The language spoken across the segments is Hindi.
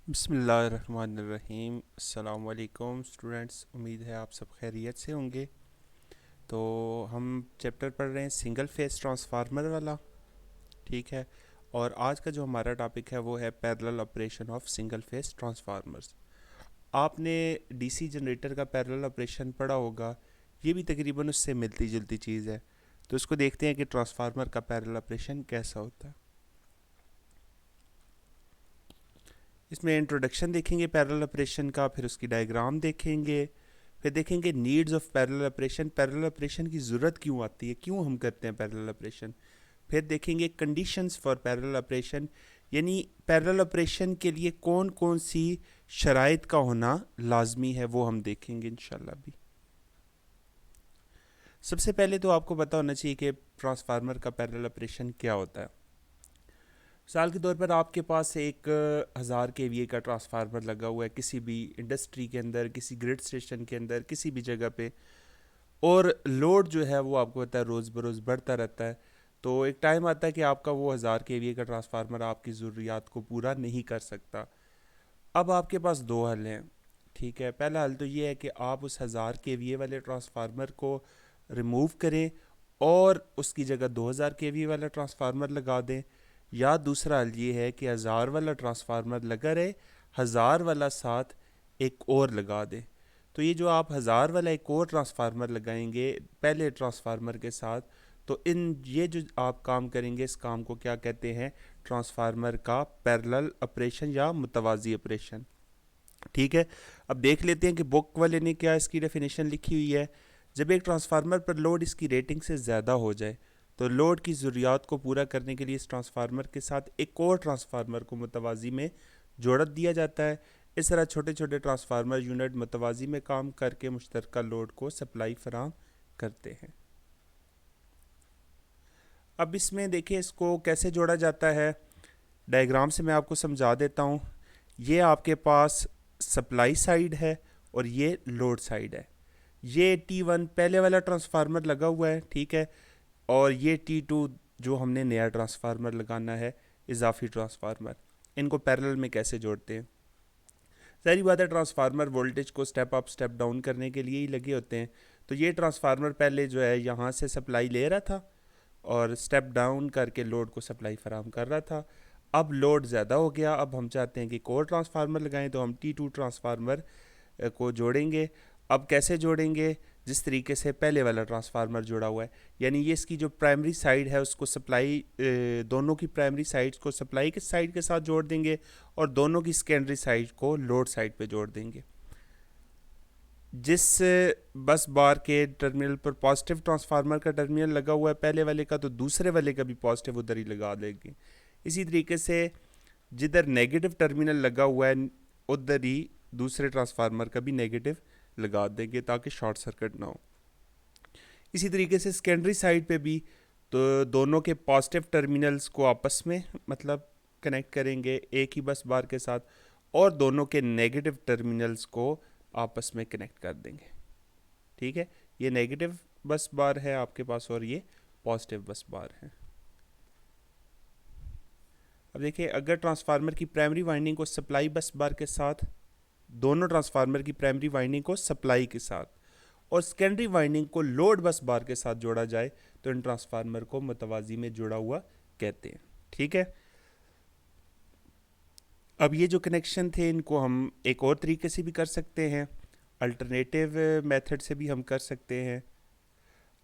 बिस्मिल्लाहिर्रहमानिर्रहीम। अस्सलाम वालेकुम स्टूडेंट्स, उम्मीद है आप सब खैरियत से होंगे। तो हम चैप्टर पढ़ रहे हैं सिंगल फेस ट्रांसफार्मर वाला। ठीक है। और आज का जो हमारा टॉपिक है वो है parallel operation of single phase transformers. आपने डीसी जनरेटर का पैरेलल ऑपरेशन पढ़ा होगा। ये भी तकरीबन उससे मिलती जुलती चीज़ है। तो इसको देखते हैं कि ट्रांसफार्मर का पैरेलल ऑपरेशन कैसा होता है। इसमें इंट्रोडक्शन देखेंगे पैरेलल ऑपरेशन का, फिर उसकी डायग्राम देखेंगे, फिर देखेंगे needs of parallel operation, parallel operation की ज़रूरत क्यों आती है, क्यों हम करते हैं पैरेलल ऑपरेशन। फिर देखेंगे कंडीशंस फॉर पैरेलल ऑपरेशन, यानी पैरेलल ऑपरेशन के लिए कौन कौन सी शराइत का होना लाजमी है, वो हम देखेंगे इंशाल्लाह भी। सबसे पहले तो आपको पता होना चाहिए कि ट्रांसफार्मर का पैरेलल ऑपरेशन क्या होता है। मिसाल के तौर पर आपके पास एक 1000 kVA का ट्रांसफार्मर लगा हुआ है किसी भी इंडस्ट्री के अंदर, किसी ग्रिड स्टेशन के अंदर, किसी भी जगह पे। और लोड जो है वो आपको पता है रोज़ बरोज़ बढ़ता रहता है। तो एक टाइम आता है कि आपका वो 1000 kVA का ट्रांसफार्मर आपकी ज़रूरियात को पूरा नहीं कर सकता। अब आपके पास दो हल हैं। ठीक है, पहला हल तो ये है कि आप उस 1000 kVA वाले ट्रांसफार्मर को रिमूव करें और उसकी जगह 2000 kVA वाला ट्रांसफार्मर लगा दें। या दूसरा हल ये है कि 1000 वाला ट्रांसफार्मर लगा रहे, 1000 वाला साथ एक और लगा दें। तो ये जो आप 1000 वाला एक और ट्रांसफार्मर लगाएंगे पहले ट्रांसफार्मर के साथ, तो इन ये जो आप काम करेंगे इस काम को क्या कहते हैं, ट्रांसफार्मर का पैरेलल ऑपरेशन या मुतवाज़ी ऑपरेशन। ठीक है। अब देख लेते हैं कि बुक वाले ने क्या इसकी डेफिनेशन लिखी हुई है। जब एक ट्रांसफार्मर पर लोड इसकी रेटिंग से ज़्यादा हो जाए तो लोड की ज़रूरियात को पूरा करने के लिए इस ट्रांसफार्मर के साथ एक और ट्रांसफार्मर को मुतवाज़ी में जोड़ दिया जाता है। इस तरह छोटे छोटे ट्रांसफार्मर यूनिट मुतवाज़ी में काम करके मुश्तरका लोड को सप्लाई फराहम करते हैं। अब इसमें देखिए इसको कैसे जोड़ा जाता है, डायग्राम से मैं आपको समझा देता हूँ। ये आपके पास सप्लाई साइड है और ये लोड साइड है। ये T1 पहले वाला ट्रांसफार्मर लगा हुआ है, ठीक है। और ये T2 जो हमने नया ट्रांसफार्मर लगाना है, इजाफी ट्रांसफार्मर। इनको पैरेलल में कैसे जोड़ते हैं। सारी बात है, ट्रांसफार्मर वोल्टेज को स्टेप अप स्टेप डाउन करने के लिए ही लगे होते हैं। तो ये ट्रांसफार्मर पहले जो है यहाँ से सप्लाई ले रहा था और स्टेप डाउन करके लोड को सप्लाई फराहम कर रहा था। अब लोड ज़्यादा हो गया, अब हम चाहते हैं कि कोर ट्रांसफार्मर लगाएं, तो हम T2 ट्रांसफार्मर को जोड़ेंगे। अब कैसे जोड़ेंगे, जिस तरीके से पहले वाला ट्रांसफार्मर जुड़ा हुआ है, यानी ये इसकी जो प्राइमरी साइड है उसको सप्लाई, दोनों की प्राइमरी साइड्स को सप्लाई के साइड के साथ जोड़ देंगे और दोनों की सेकेंडरी साइड को लोड साइड पे जोड़ देंगे। जिस बस बार के टर्मिनल पर पॉजिटिव ट्रांसफार्मर का टर्मिनल लगा हुआ है पहले वाले का, तो दूसरे वाले का भी पॉजिटिव उधर ही लगा देंगे। इसी तरीके से जिधर नेगेटिव टर्मिनल लगा हुआ है उधर ही दूसरे ट्रांसफार्मर का भी नेगेटिव लगा देंगे ताकि शॉर्ट सर्किट ना हो। इसी तरीके से सेकेंडरी साइड पे भी तो दोनों के पॉजिटिव टर्मिनल्स को आपस में मतलब कनेक्ट करेंगे एक ही बस बार के साथ, और दोनों के नेगेटिव टर्मिनल्स को आपस में कनेक्ट कर देंगे। ठीक है, ये नेगेटिव बस बार है आपके पास और ये पॉजिटिव बस बार है। अब देखिए, अगर ट्रांसफार्मर की प्राइमरी वाइंडिंग को सप्लाई बस बार के साथ, दोनों ट्रांसफार्मर की प्राइमरी वाइंडिंग को सप्लाई के साथ और सेकेंडरी वाइंडिंग को लोड बस बार के साथ जोड़ा जाए तो इन ट्रांसफार्मर को मुतवाजी में जुड़ा हुआ कहते हैं। ठीक है। अब ये जो कनेक्शन थे इनको हम एक और तरीके से भी कर सकते हैं, अल्टरनेटिव मेथड से भी हम कर सकते हैं।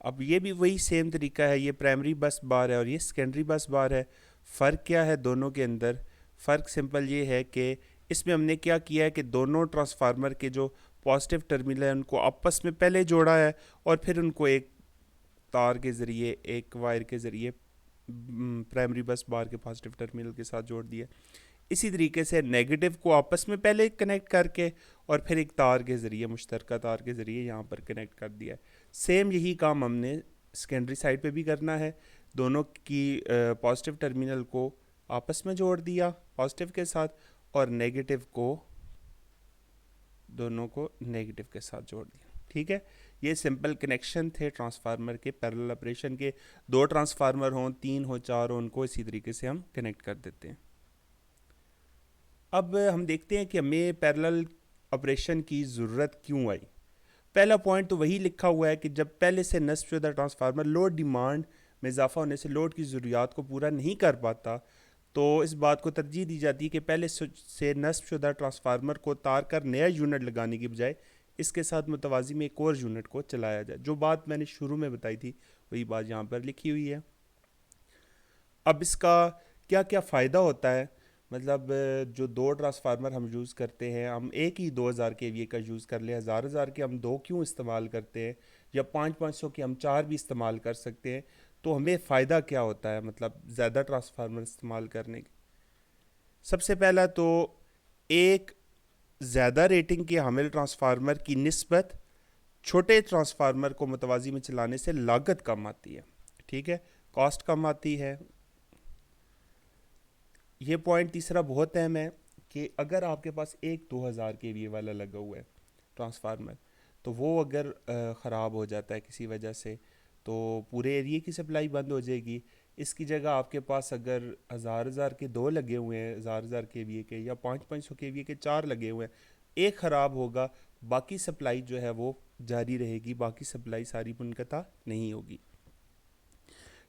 अब ये भी वही सेम तरीका है, ये प्राइमरी बस बार है और ये सेकेंडरी बस बार है। फ़र्क क्या है दोनों के अंदर, फ़र्क सिंपल ये है कि इसमें हमने क्या किया है कि दोनों ट्रांसफार्मर के जो पॉजिटिव टर्मिनल है उनको आपस में पहले जोड़ा है और फिर उनको एक तार के ज़रिए, एक वायर के ज़रिए प्राइमरी बस बार के पॉजिटिव टर्मिनल के साथ जोड़ दिया। इसी तरीके से नेगेटिव को आपस में पहले कनेक्ट करके और फिर एक तार के ज़रिए, मुश्तरका तार के ज़रिए यहाँ पर कनेक्ट कर दिया है। सेम यही काम हमने सेकेंडरी साइड पे भी करना है। दोनों की पॉजिटिव टर्मिनल को आपस में जोड़ दिया पॉजिटिव के साथ और नेगेटिव को, दोनों को नेगेटिव के साथ जोड़ दिया। ठीक है, ये सिंपल कनेक्शन थे ट्रांसफार्मर के पैरेलल ऑपरेशन के। दो ट्रांसफार्मर हों, तीन हो, चार हो, उनको इसी तरीके से हम कनेक्ट कर देते हैं। अब हम देखते हैं कि हमें पैरेलल ऑपरेशन की ज़रूरत क्यों आई। पहला पॉइंट तो वही लिखा हुआ है कि जब पहले से नस्ब शुदा ट्रांसफार्मर लोड डिमांड में इजाफा होने से लोड की ज़रूरियात को पूरा नहीं कर पाता, तो इस बात को तरजीह दी जाती है कि पहले से नस्ब शुदा ट्रांसफार्मर को तार कर नया यूनिट लगाने की बजाय इसके साथ मुतवाज़ी में एक और यूनिट को चलाया जाए। जो बात मैंने शुरू में बताई थी वही बात यहाँ पर लिखी हुई है। अब इसका क्या क्या फ़ायदा होता है, मतलब जो दो ट्रांसफार्मर हम यूज़ करते हैं, हम एक ही 2000 के का यूज़ कर ले, हज़ार के हम दो क्यों इस्तेमाल करते हैं, या 500 के हम चार भी इस्तेमाल कर सकते हैं। तो हमें फ़ायदा क्या होता है मतलब ज़्यादा ट्रांसफार्मर इस्तेमाल करने के। सबसे पहला तो एक ज़्यादा रेटिंग के हामिल ट्रांसफार्मर की निस्बत छोटे ट्रांसफार्मर को मुतवाज़ी में चलाने से लागत कम आती है। ठीक है, कॉस्ट कम आती है। ये पॉइंट तीसरा बहुत अहम है कि अगर आपके पास एक 2000 के वाला लगा हुआ है ट्रांसफार्मर, तो वो अगर ख़राब हो जाता है किसी वजह से, तो पूरे एरिया की सप्लाई बंद हो जाएगी। इसकी जगह आपके पास अगर हज़ार के दो लगे हुए हैं, हज़ार के या 500 के चार लगे हुए हैं, एक ख़राब होगा, बाकी सप्लाई जो है वो जारी रहेगी, बाकी सप्लाई सारी मुनक़ता नहीं होगी।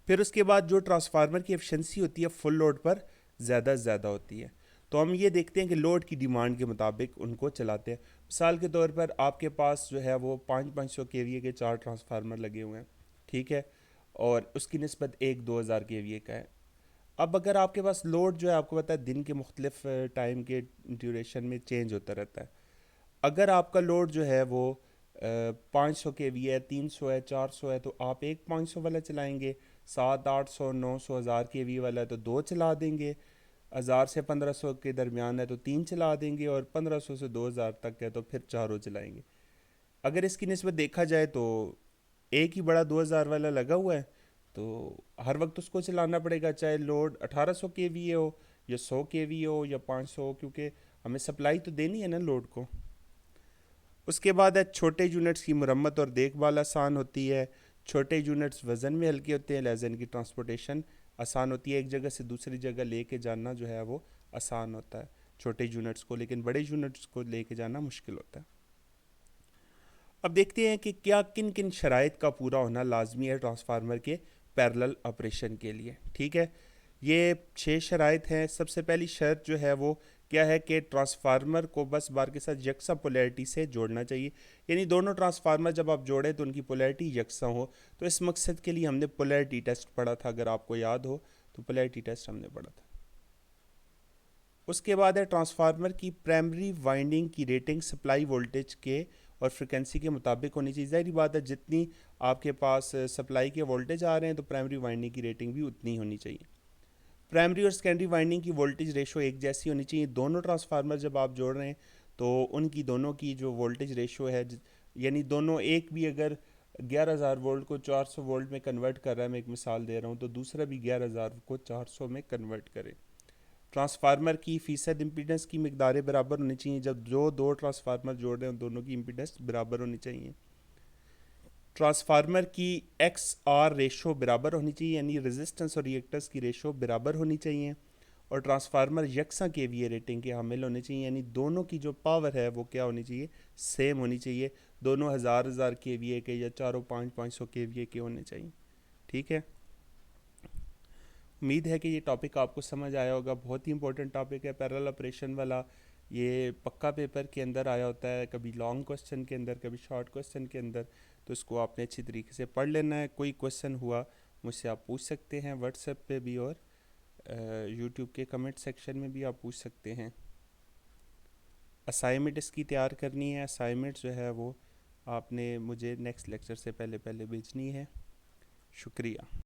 फिर उसके बाद जो ट्रांसफार्मर की एफिशिएंसी होती है फुल लोड पर ज़्यादा से ज़्यादा होती है। तो हम ये देखते हैं कि लोड की डिमांड के मुताबिक उनको चलाते हैं। मिसाल के तौर पर आपके पास जो है वो 500 के चार ट्रांसफार्मर लगे हुए हैं, ठीक है, और उसकी निस्बत एक 2000 के का है। अब अगर आपके पास लोड जो है, आपको पता है दिन के मुख्तलिफ टाइम के ड्यूरेशन में चेंज होता रहता है। अगर आपका लोड जो है वो 500 के वी है, 300 है, 400 है, तो आप एक 500 वाला चलाएंगे। 700, 800, 900, 1000 के वी वाला है तो दो चला देंगे। 1000 से 1500 के दरमियान है तो तीन चला देंगे, और 1500 से 2000 तक है तो फिर चारों चलाएंगे। अगर इसकी निस्बत देखा जाए तो एक ही बड़ा 2000 वाला लगा हुआ है, तो हर वक्त उसको चलाना पड़ेगा, चाहे लोड 1800 के वी हो या 100 के वी हो या 500 हो, क्योंकि हमें सप्लाई तो देनी है ना लोड को। उसके बाद है छोटे यूनिट्स की मरम्मत और देखभाल आसान होती है। छोटे यूनिट्स वज़न में हल्के होते हैं, लिहाजा इनकी ट्रांसपोर्टेशन आसान होती है। एक जगह से दूसरी जगह लेके जाना जो है वो आसान होता है छोटे यूनिट्स को, लेकिन बड़े यूनिट्स को लेके जाना मुश्किल होता है। अब देखते हैं कि क्या किन किन शराइत का पूरा होना लाजमी है ट्रांसफार्मर के पैरेलल ऑपरेशन के लिए। ठीक है, ये 6 शराइत हैं। सबसे पहली शर्त जो है वो क्या है कि ट्रांसफार्मर को बस बार के साथ यकसा पोलैरिटी से जोड़ना चाहिए, यानी दोनों ट्रांसफार्मर जब आप जोड़ें तो उनकी पोलैरिटी यकसा हो। तो इस मकसद के लिए हमने पोलैरिटी टेस्ट पढ़ा था, अगर आपको याद हो तो पोलैरिटी टेस्ट हमने पढ़ा था। उसके बाद है ट्रांसफार्मर की प्राइमरी वाइंडिंग की रेटिंग सप्लाई वोल्टेज के और फ्रिक्वेंसी के मुताबिक होनी चाहिए। ज़ाहिर बात है, जितनी आपके पास सप्लाई के वोल्टेज आ रहे हैं तो प्राइमरी वाइंडिंग की रेटिंग भी उतनी होनी चाहिए। प्राइमरी और सेकेंडरी वाइंडिंग की वोल्टेज रेशो एक जैसी होनी चाहिए। दोनों ट्रांसफार्मर जब आप जोड़ रहे हैं तो उनकी दोनों की जो वोल्टेज रेशो है, यानी दोनों, एक भी अगर 11,000 वोल्ट को 400 वोल्ट में कन्वर्ट कर रहा है, मैं एक मिसाल दे रहा हूँ, तो दूसरा भी 11,000 को 400 में कन्वर्ट करे। ट्रांसफार्मर की फ़ीसद इम्पीडेंस की मकदारें बराबर होनी चाहिए। जब जो दो ट्रांसफार्मर जोड़ रहे हैं दोनों की इम्पीडेंस बराबर होनी चाहिए। ट्रांसफार्मर की एक्स आर रेशो बराबर होनी चाहिए, यानी रेजिस्टेंस और रिएक्टेंस की रेशो बराबर होनी चाहिए। और ट्रांसफार्मर यकसा के वी रेटिंग के हामिल होने चाहिए, यानी दोनों की जो पावर है वो क्या होनी चाहिए, सेम होनी चाहिए। दोनों हज़ार के वी के या चारों 500 के वी के होने चाहिए। ठीक है, उम्मीद है कि ये टॉपिक आपको समझ आया होगा। बहुत ही इंपॉर्टेंट टॉपिक है पैरेलल ऑपरेशन वाला। ये पक्का पेपर के अंदर आया होता है, कभी लॉन्ग क्वेश्चन के अंदर, कभी शॉर्ट क्वेश्चन के अंदर। तो इसको आपने अच्छी तरीके से पढ़ लेना है। कोई क्वेश्चन हुआ मुझसे आप पूछ सकते हैं व्हाट्सएप पे भी, और यूट्यूब के कमेंट सेक्शन में भी आप पूछ सकते हैं। असाइनमेंट इसकी तैयार करनी है। असाइनमेंट जो है वो आपने मुझे नेक्स्ट लेक्चर से पहले पहले भेजनी है। शुक्रिया।